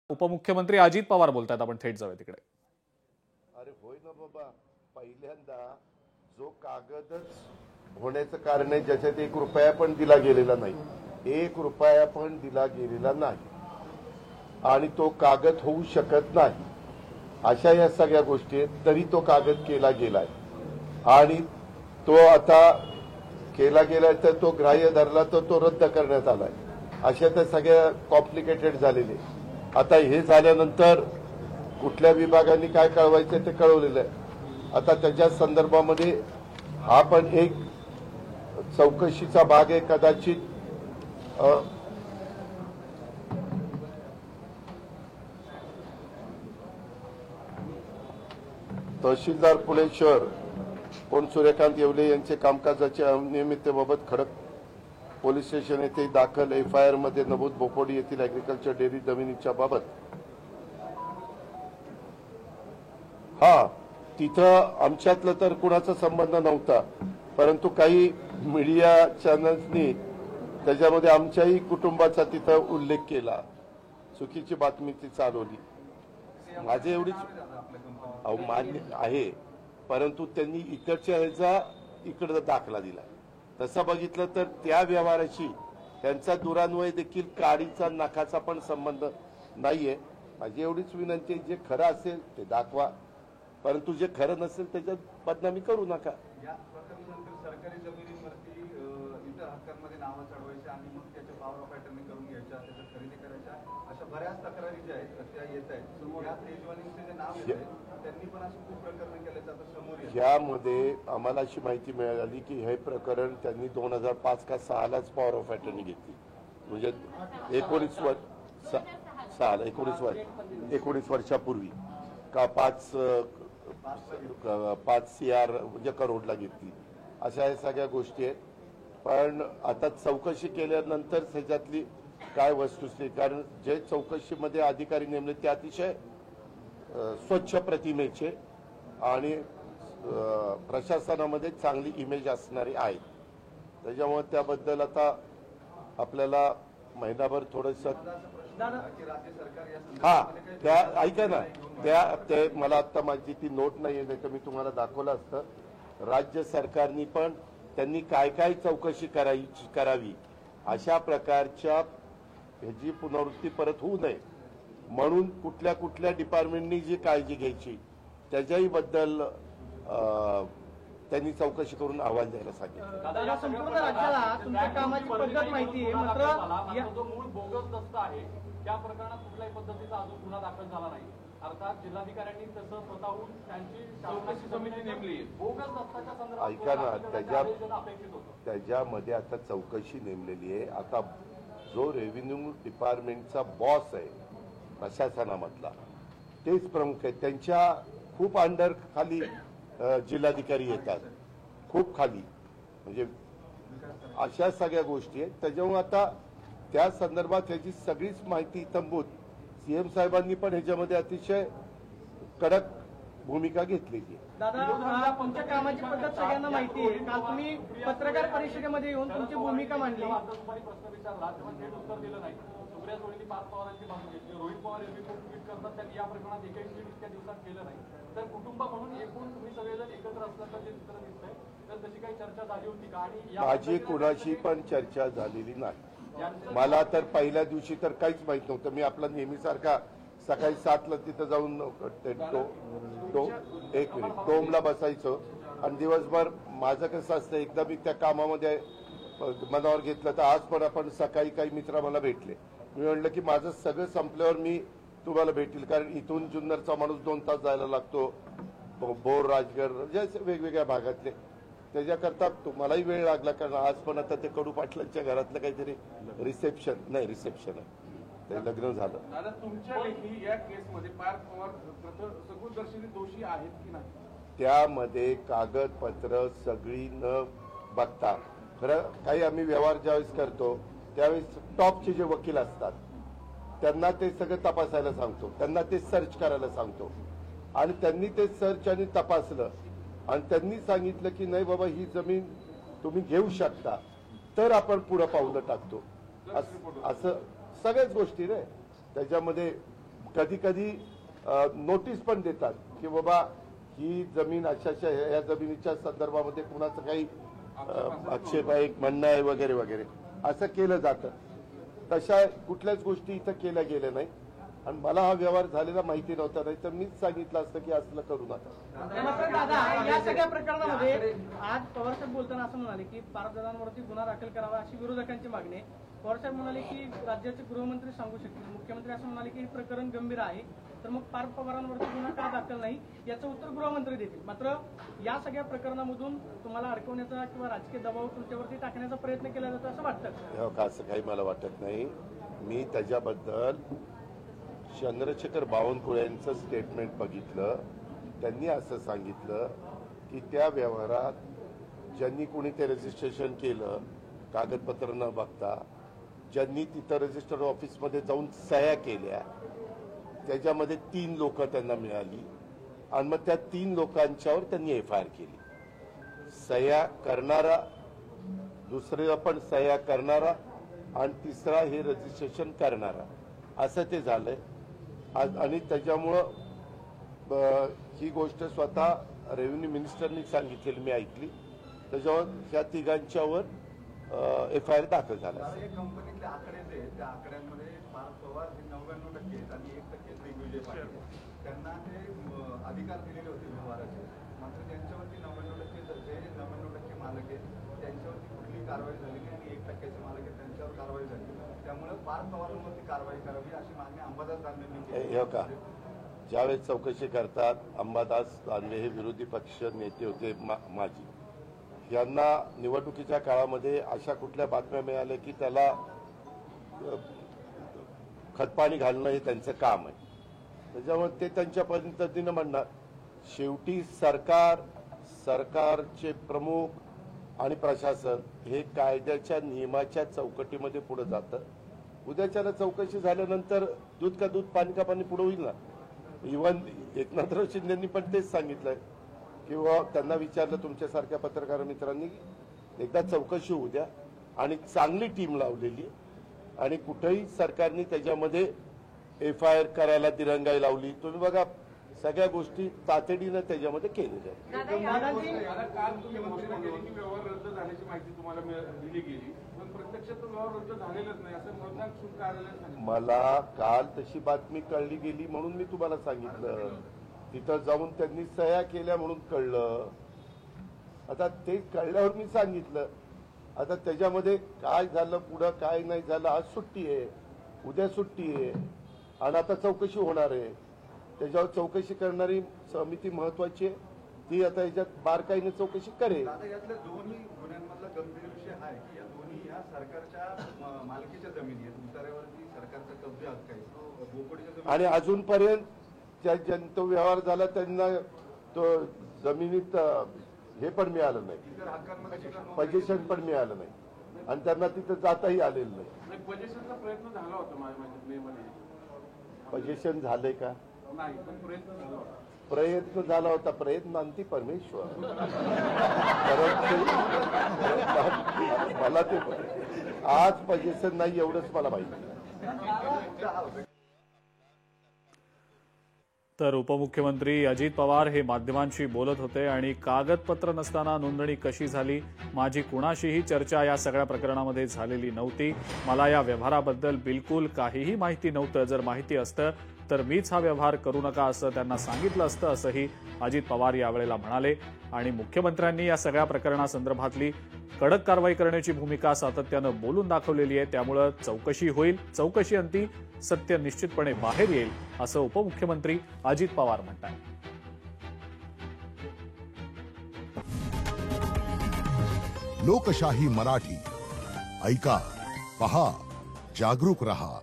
उपमुख्यमंत्री अजित पवार बोलतात, आपण थेट जाऊया तिकडे. अरे होय ना बाबा, पहिल्यांदा जो कागदच होण्याचं कारण आहे ज्याच्यात 1 रुपया पण दिला गेलेला नाही, 1 रुपया पण दिला गेलेला नाही आणि तो कागद होऊ शकत नाही, अशा या सगळ्या गोष्टी आहेत. तरी तो कागद केला गेलाय आणि तो आता केला गेलाय तर तो ग्राह्य धरला तर तो रद्द करण्यात आलाय. अशा त्या सगळ्या कॉम्प्लिकेटेड झालेले. आता हे झाल्यानंतर कुठल्या विभागांनी काय कळवायचं ते कळवलेलं आहे. आता त्याच्या संदर्भामध्ये हा पण एक चौकशीचा भाग आहे. कदाचित तहसीलदार पुणे शहर कोण सूर्यकांत येवले यांचे कामकाजाच्या अनियमिततेबाबत खडक पोलीस स्टेशन येथे दाखल FIR मध्ये नमूद बोपोडी येथील ऍग्रिकल्चर डेअरी जमिनीच्या बाबत तिथं आमच्यातलं तर कुणाचा संबंध नव्हता, परंतु काही मीडिया चॅनल्सनी त्याच्यामध्ये आमच्याही कुटुंबाचा तिथं उल्लेख केला, चुकीची बातमी ती चालवली. माझे एवढीच मान्य आहे, परंतु त्यांनी इकडच्या ह्याचा इकडचा दाखला दिला. तसं बघितलं तर त्या व्यवहाराशी त्यांचा दुरान्वय देखील काडीचा नाकाचा पण संबंध नाहीये. माझी एवढीच विनंती आहे, जे खरं असेल ते दाखवा, परंतु जे खरं नसेल त्याच्यात बदनामी करू नका. या प्रकरणानंतर सरकारी जमिनींवरती इतर हक्कांमध्ये नावं चढवायच्या आणि मग त्याच्या पॉवर ऑफ अटर्नी करून घ्यायच्या, त्याच्या खरेदी करायच्या, अशा बऱ्याच तक्रारी ज्या आहेत त्या येत आहेत. या तेजवानींचे जे नाव येत आहे त्यांनी पण असं खूप प्रकरण केल्याचं आता समोर येतं. यामध्ये आम्हाला अशी माहिती मिळाली की हे प्रकरण त्यांनी 2005 का 6लाच पॉवर ऑफ अटर्नी घेतली, म्हणजे 19 वर्षापूर्वी का 5 CR म्हणजे करोडला घेतली. अशा या सगळ्या गोष्टी आहेत. पण आता चौकशी केल्यानंतर त्याच्यातली काय वस्तुस्थिती, कारण जे चौकशीमध्ये अधिकारी नेमले ते अतिशय स्वच्छ प्रतिमेचे आणि प्रशासनामध्ये चांगली इमेज असणारी आहेत. त्याच्यामुळे त्याबद्दल आता आपल्याला महिनाभर थोडस त्या ऐका ना, ते मला आता माझी ती नोट नाहीये, नाही तर मी तुम्हाला दाखवलं असतं. राज्य सरकारनी पण त्यांनी काय काय चौकशी करावी अशा प्रकारच्या ह्याची पुनरावृत्ती परत होऊ नये म्हणून कुठल्या कुठल्या डिपार्टमेंटनी जी काळजी घ्यायची त्याच्याही बद्दल त्यांनी चौकशी करून अहवाल द्यायला सांगितलं. संपूर्ण राज्याला तुमच्या कामाची पद्धत माहिती आहे, मात्र जो मूळ बोगस दस्ता आहे त्या प्रकरणात कुठल्याही पद्धतीचा अजून गुन्हा दाखल झाला नाही. अर्थात जिल्हाधिकाऱ्यांनी तसं स्वतःहून त्यांची चौकशी समिती नेमली. बोगस दस्ताच्या संदर्भात ऐका ना, त्याच्यामध्ये आता चौकशी नेमलेली आहे. आता जो रेव्हेन्यू डिपार्टमेंटचा बॉस आहे प्रशासनामधला तेच प्रमुख आहे. त्यांच्या खूप अंडर खाली जिल्हाधिकारी येतात, खूप खाली, म्हणजे अशा सगळ्या गोष्टी आहेत. त्याच्यामुळे आता त्या संदर्भात ह्याची सगळीच माहिती इत्थंभूत CM साहेबांनी पण ह्याच्यामध्ये अतिशय कडक भूमिका घेतलेली आहे. दादा, तुमच्या कामाची पद्धत सगळ्यांना माहिती आहे. काल तुम्ही पत्रकार परिषदेमध्ये येऊन तुमची भूमिका मांडली. प्रश्न विचारला तेव्हा थेट उत्तर दिलं नाही. सुप्रिया सुळेंनी पार्थ पवारांची बाजू घेतली. रोहित पवार यांनी खूप ट्विट करतात, त्यांनी या प्रकरणात एकही ट्विट इतक्या दिवसात केलं नाही. तर कुटुंब म्हणून एकूण तुम्ही सगळेजण एकत्र असल्याचं जे चित्र दिसतंय, तर तशी काही चर्चा झाली होती का? आणि माझी कुणाशी पण चर्चा झालेली नाही. मला तर पहिल्या दिवशी तर काहीच माहित नव्हतं. मी आपला नेहमीसारखा सकाळी 7ला तिथं जाऊन एक मिनिट टोमला बसायचो आणि दिवसभर माझं कसं असतं, एकदा मी त्या कामामध्ये मनावर घेतलं तर आज पण आपण सकाळी काही मित्र मला भेटले. मी म्हणलं की माझं सगळं संपल्यावर मी तुम्हाला भेटेल, कारण इथून जुन्नरचा माणूस 2 तास जायला लागतो, बोर, राजगड, जे वेगवेगळ्या भागातले. त्याच्याकरता तुम्हालाही वेळ लागला, कारण आज पण आता ते कडू पाटलांच्या घरातलं काहीतरी रिसेप्शन आहे, ते लग्न झालं. दादा, तुमच्यापैकी या केसमध्ये पार्थ पवार सगुदर्शनी दोषी आहेत की नाही? त्यामध्ये कागदपत्र सगळी न बघता, खरं काही आम्ही व्यवहार ज्यावेळेस करतो त्यावेळेस टॉपचे जे वकील असतात त्यांना ते सगळं तपासायला सांगतो, त्यांना ते सर्च करायला सांगतो आणि त्यांनी ते सर्च आणि तपासलं आणि त्यांनी सांगितलं की नाही बाबा ही जमीन तुम्ही घेऊ शकता, तर आपण पुढे पावलं टाकतो. असं सगळ्याच गोष्टी रे त्याच्यामध्ये कधी कधी नोटीस पण देतात की बाबा ही जमीन अशाशा या जमिनीच्या संदर्भामध्ये कुणाचं काही आक्षेप आहे, म्हणणं आहे वगैरे वगैरे असं केलं जातं. तशा कुठल्याच गोष्टी इथं केल्या गेल्या नाही आणि मला हा व्यवहार झालेला माहिती नव्हता, नाही तर मीच सांगितलं असतं की असलं करू नका. मात्र दादा, या सगळ्या प्रकरणामध्ये आज पवारसाहेब बोलताना असं म्हणाले की पारदादांवरती गुन्हा दाखल करावा अशी विरोधकांची मागणी आहे. पवारसाहेब म्हणाले की राज्याचे गृहमंत्री सांगू शकतील, मुख्यमंत्री असं म्हणाले की हे प्रकरण गंभीर आहे, तर मग पार्थ पवारांवरती गुन्हा का दाखल नाही याचं उत्तर गृहमंत्री देतील. मात्र या सगळ्या प्रकरणामधून तुम्हाला अडकवण्याचा किंवा राजकीय दबाव तुमच्यावरती टाकण्याचा प्रयत्न केला जातो असं वाटतं? असं काही मला वाटत नाही. मी त्याच्याबद्दल चंद्रशेखर बावनकुळे यांचं स्टेटमेंट बघितलं. त्यांनी असं सांगितलं की त्या व्यवहारात ज्यांनी कोणी ते रजिस्ट्रेशन केलं कागदपत्र न बघता, ज्यांनी तिथं रजिस्टर ऑफिसमध्ये जाऊन सह्या केल्या, त्याच्यामध्ये 3 लोक त्यांना मिळाली आणि मग त्या 3 लोकांच्यावर त्यांनी FIR केली. सह्या करणारा, दुसरे पण सह्या करणारा आणि तिसरा हे रजिस्ट्रेशन करणारा, असं ते झालंय. आणि त्याच्यामुळं ही गोष्ट स्वतः रेव्हेन्यू मिनिस्टरनी सांगितलेली मी ऐकली. त्याच्यावर ह्या तिघांच्यावर FIR दाखल झाला. कंपनीतले आकडे जे त्या आकड्यांमध्ये पार्थ पवार हे 99% आणि 1% दिग्विजय पाटील त्यांना ते अधिकार दिलेले होते व्यवहाराचे. मात्र त्यांच्यावरती 99% जे 99% मालक आहेत त्यांच्यावरती कुठलीही कारवाई झाली नाही आणि 1%चे मालक आहेत त्यांच्यावर कारवाई झाली. त्यामुळे पार्थ पवारांवरती कारवाई करावी अशी मागणी अंबादास दानवेंनी केली. हे का ज्यावेळेस चौकशी करतात, अंबादास दानवे हे विरोधी पक्ष नेते होते माजी, यांना निवडणुकीच्या काळामध्ये अशा कुठल्या बातम्या मिळाल्या की त्याला खतपाणी घालणं हे त्यांचं काम आहे. त्याच्यामुळे ते त्यांच्या पद्धतीनं म्हणणार. शेवटी सरकारचे प्रमुख आणि प्रशासन हे कायद्याच्या नियमाच्या चौकटीमध्ये पुढे जातं. उद्याच्याला चौकशी झाल्यानंतर दूध का दूध पाणी का पाणी पुढे होईल ना. इव्हन एकनाथराव शिंदेंनी पण तेच सांगितलंय किंवा त्यांना विचारलं तुमच्यासारख्या पत्रकार मित्रांनी, एकदा चौकशी होऊ द्या आणि चांगली टीम लावलेली आणि कुठेही सरकारने त्याच्यामध्ये FIR करायला दिरंगाई लावली. तुम्ही बघा सगळ्या गोष्टी तातडीनं त्याच्यामध्ये केलेल्या आहेत. काल मुख्यमंत्री म्हणाले की व्यवहार रद्द झाल्याची माहिती तुम्हाला दिली गेली, पण प्रत्यक्षात व्यवहार रद्द झालेलाच नाही असं मतदान शुल्क कार्यालयाने सांगितलं. मला काल तशी बातमी कळली गेली म्हणून मी तुम्हाला सांगितलं. तिथं जाऊन त्यांनी सह्या केल्या म्हणून कळलं. आता ते कळल्यावर मी सांगितलं. आता त्याच्यामध्ये काय झालं पुढं काय नाही झालं, आज सुट्टी आहे, उद्या सुट्टी आहे आणि आता चौकशी होणार आहे. त्याच्यावर चौकशी करणारी समिती महत्वाची आहे, ती आता याच्यात बारकाईने चौकशी करेल. आता यातल्या दोन्ही गुन्ह्यांमधला गंभीर विषय हा आहे की या दोन्ही या सरकारच्या मालकीच्या जमिनी आहेत. उतार्यावरती सरकारचा कब्जे हक्क आहे, बोकडीच्या जमिनी आणि अजूनपर्यंत तो व्यवहार झाला त्यांना तो जमिनीत हे पण मिळालं नाही, पोझिशन पण मिळालं नाही आणि त्यांना तिथं जाताही आलेलं नाही. पोझिशनचा प्रयत्न झाला होता माझ्या माहितीत मे मध्ये. पोझिशन झालंय का? नाही, पण प्रयत्न झाला होता. प्रयत्न झाला होता. प्रयत्नांती परमेश्वर. मला ते आज पोझिशन नाही एवढंच मला माहिती. तर उपमुख्यमंत्री अजित पवार हे माध्यमांशी बोलत होते आणि कागदपत्र नसताना नोंदणी कशी झाली, माझी कुणाशीही चर्चा या सगळ्या प्रकरणामध्ये झालेली नव्हती. मला या व्यवहाराबद्दल बिलकुल काहीही माहिती नव्हतं. जर माहिती असतं तर मीच हा व्यवहार करू नका असं त्यांना सांगितलं असतं, असंही अजित पवार यावेळेला म्हणाले. आणि मुख्यमंत्र्यांनी या सगळ्या प्रकरणासंदर्भातली कडक कारवाई करण्याची भूमिका सातत्यानं बोलून दाखवलेली आहे. त्यामुळं चौकशी होईल, चौकशी अंती सत्य निश्चितपणे बाहेर येईल असं उपमुख्यमंत्री अजित पवार म्हणतात. लोकशाही मराठी ऐका, पहा, जागरूक रहा.